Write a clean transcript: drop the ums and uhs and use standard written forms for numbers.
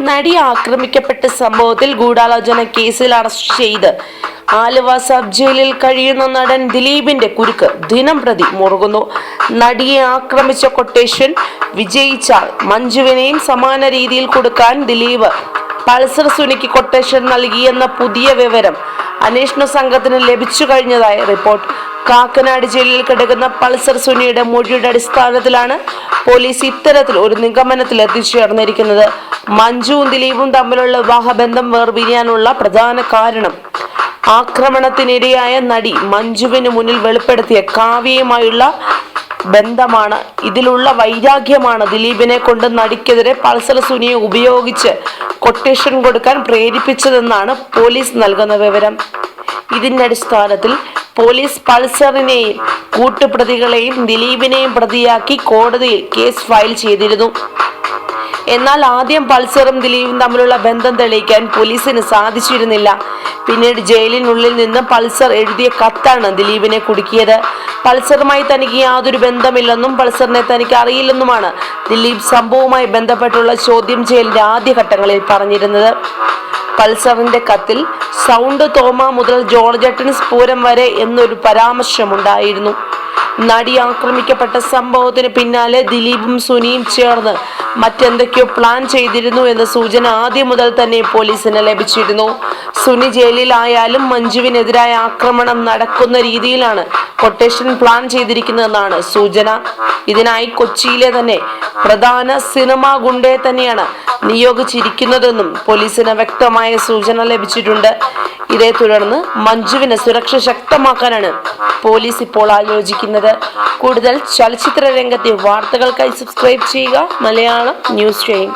നടി ആക്രമിക്കപ്പെട്ട സംഭവത്തിൽ ഗൂഢാലോചന കേസിൽ അറസ്റ്റ് ചെയ്ത് ആലുവ സബ് ജയിലിൽ കഴിയുന്ന നടൻ ദിലീപിന്റെ കുരുക്ക് ദിനം പ്രതി മുറുകുന്നു. നടിയെ ആക്രമിച്ച കൊട്ടേഷൻ വിജയിച്ചാൽ മഞ്ജുവിനെയും സമാന രീതിയിൽ കൊടുക്കാൻ ദിലീപ് പൾസർ സുനിക്ക് കൊട്ടേഷൻ നൽകിയെന്ന പുതിയ വിവരം അന്വേഷണ സംഘത്തിന് ലഭിച്ചു കഴിഞ്ഞതായി റിപ്പോർട്ട്. കാക്കനാട് ജയിലിൽ കിടക്കുന്ന പൾസർ സുനിയുടെ മൊഴിയുടെ അടിസ്ഥാനത്തിലാണ് പോലീസ് ഇത്തരത്തിൽ ഒരു നിഗമനത്തിൽ എത്തിച്ചേർന്നിരിക്കുന്നത്. മഞ്ജുവും ദിലീപും തമ്മിലുള്ള വിവാഹബന്ധം വേർപിരിയാനുള്ള പ്രധാന കാരണം ആക്രമണത്തിനിരയായ നടി മഞ്ജുവിന് മുന്നിൽ വെളിപ്പെടുത്തിയ കാവ്യയുമായുള്ള ബന്ധമാണ്. ഇതിലുള്ള വൈരാഗ്യമാണ് ദിലീപിനെ കൊണ്ട് നടിക്കെതിരെ പൾസർ സുനിയെ ഉപയോഗിച്ച് കൊട്ടേഷൻ കൊടുക്കാൻ പ്രേരിപ്പിച്ചതെന്നാണ് പോലീസ് നൽകുന്ന വിവരം. ഇതിന്റെ അടിസ്ഥാനത്തിൽ പോലീസ് പൾസറിനെയും കൂട്ടുപ്രതികളെയും ദിലീപിനെയും പ്രതിയാക്കി കോടതിയിൽ കേസ് ഫയൽ ചെയ്തിരുന്നു. എന്നാൽ ആദ്യം പൾസറും ദിലീപും തമ്മിലുള്ള ബന്ധം തെളിയിക്കാൻ പോലീസിന് സാധിച്ചിരുന്നില്ല. പിന്നീട് ജയിലിനുള്ളിൽ നിന്ന് പൾസർ എഴുതിയ കത്താണ് ദിലീപിനെ കുടുക്കിയത്. പൾസറുമായി തനിക്ക് യാതൊരു ബന്ധമില്ലെന്നും പൾസറിനെ തനിക്ക് അറിയില്ലെന്നുമാണ് ദിലീപ് സംഭവവുമായി ബന്ധപ്പെട്ടുള്ള ചോദ്യം ചെയ്യലിന്റെ ആദ്യഘട്ടങ്ങളിൽ പറഞ്ഞിരുന്നത്. പൾസറിന്റെ കത്തിൽ സൗണ്ട് തോമ മുതൽ ജോർജട്ടൻ സ്ഫൂരം വരെ എന്നൊരു പരാമർശമുണ്ടായിരുന്നു. നടി ആക്രമിക്കപ്പെട്ട സംഭവത്തിന് പിന്നാലെ ദിലീപും സുനിയും ചേർന്ന് മറ്റെന്തൊക്കെയോ പ്ലാൻ ചെയ്തിരുന്നു എന്ന സൂചന ആദ്യം മുതൽ തന്നെ പോലീസിന് ലഭിച്ചിരുന്നു. സുനി ജയിലിലായാലും മഞ്ജുവിനെതിരായ ആക്രമണം നടക്കുന്ന രീതിയിലാണ് കൊട്ടേഷൻ പ്ലാൻ ചെയ്തിരിക്കുന്നതെന്നാണ് സൂചന. ഇതിനായി കൊച്ചിയിലെ തന്നെ പ്രധാന സിനിമാ ഗുണ്ടയെ തന്നെയാണ് നിയോഗിച്ചിരിക്കുന്നതെന്നും പോലീസിന് വ്യക്തമായ സൂചന ലഭിച്ചിട്ടുണ്ട്. ഇതേ തുടർന്ന് മഞ്ജുവിന് സുരക്ഷ ശക്തമാക്കാനാണ് പോലീസ് ഇപ്പോൾ ആലോചിക്കുന്നത്. കൂടുതൽ ചലച്ചിത്ര രംഗത്തെ വാർത്തകൾക്കായി സബ്സ്ക്രൈബ് ചെയ്യുക മലയാളം ന്യൂസ് ടൈം.